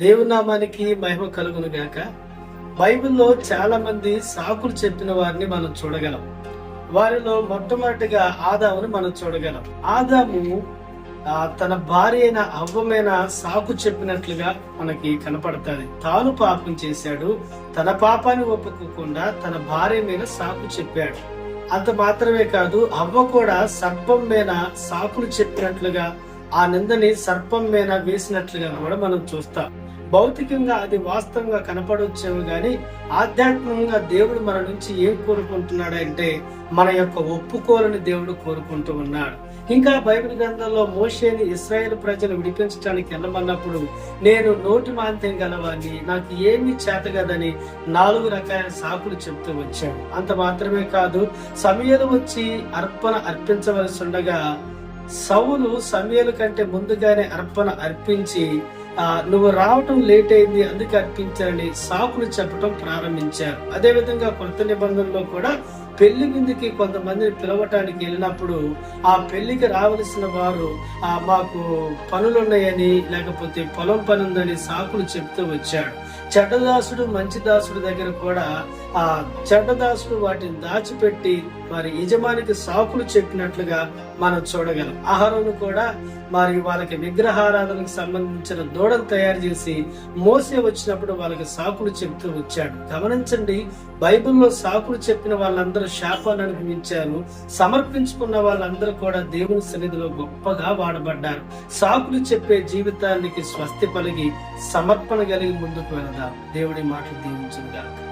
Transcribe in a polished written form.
దేవుని నామానికి మహిమ కలుగును గాక. బైబిల్లో చాలా మంది సాకులు చెప్పిన వారిని మనం చూడగలం. వారిలో మొట్టమొదటిగా ఆదామును మనం చూడగలం. ఆదాము తన భార్య అయిన అవ్వమైన సాకు చెప్పినట్లుగా మనకి కనపడుతుంది. తాను పాపం చేశాడు, తన పాపాన్ని ఒప్పుకోకుండా తన భార్య మీద సాకు చెప్పాడు. అంత మాత్రమే కాదు, అవ్వ కూడా సర్పం మీద సాకులు చెప్పినట్లుగా ఆ నిందని సర్పం మీద వేసినట్లుగా కూడా మనం చూస్తాం. భౌతికంగా అది వాస్తవంగా కనపడొచ్చేమో గాని ఆధ్యాత్మికంగా దేవుడు మన నుంచి ఏం కోరుకుంటున్నాడు అంటే మన యొక్క ఒప్పుకోలని దేవుడు కోరుకుంటూ ఉన్నాడు. ఇంకా బైబిల్ గ్రంథంలో మోషేని ఇశ్రాయేలు ప్రజలు విడిపించడానికి వెళ్ళమన్నప్పుడు నేను నోటి మాంద్యం గలవాడిని, నాకు ఏమీ చేతగదని 4 రకాల సాకులు చెప్తూ వచ్చాడు. అంత మాత్రమే కాదు, సమూయేలు వచ్చి అర్పణ అర్పించవలసి ఉండగా సౌలు సమూయేలు కంటే ముందుగానే అర్పణ అర్పించి నువ్వు రావటం లేట్ అయింది అందుకే అర్పించాలని సాకులు చెప్పటం ప్రారంభించారు. అదే విధంగా కొత్త నిబంధనలో కూడా పెళ్లి విందుకి కొంతమందిని పిలవటానికి వెళ్ళినప్పుడు ఆ పెళ్లికి రావలసిన వారు మాకు పనులున్నాయని లేకపోతే పొలం పని ఉందని సాకులు చెప్తూ వచ్చాడు. చెడ్డదాసుడు మంచి దాసుడు దగ్గర కూడా ఆ చెడ్డదాసుడు వాటిని దాచిపెట్టి మరి యజమానికి సాకులు చెప్పినట్లుగా మనం చూడగలం. అహరోను కూడా మరి వాళ్ళకి విగ్రహారాధనకు సంబంధించిన దూడను తయారు చేసి మోసే వచ్చినప్పుడు వాళ్ళకి సాకులు చెప్తూ వచ్చాడు. గమనించండి, బైబిల్లో సాకులు చెప్పిన వాళ్ళందరూ శాపాన్ని అనుభవించారు. సమర్పించుకున్న వాళ్ళందరూ కూడా దేవుని సన్నిధిలో గొప్పగా వాడబడ్డారు. సాకులు చెప్పే జీవితానికి స్వస్తి పలిగి సమర్పణ కలిగి ముందుకు వెళదాం. దేవుడి మాటలు దీవించుగాక.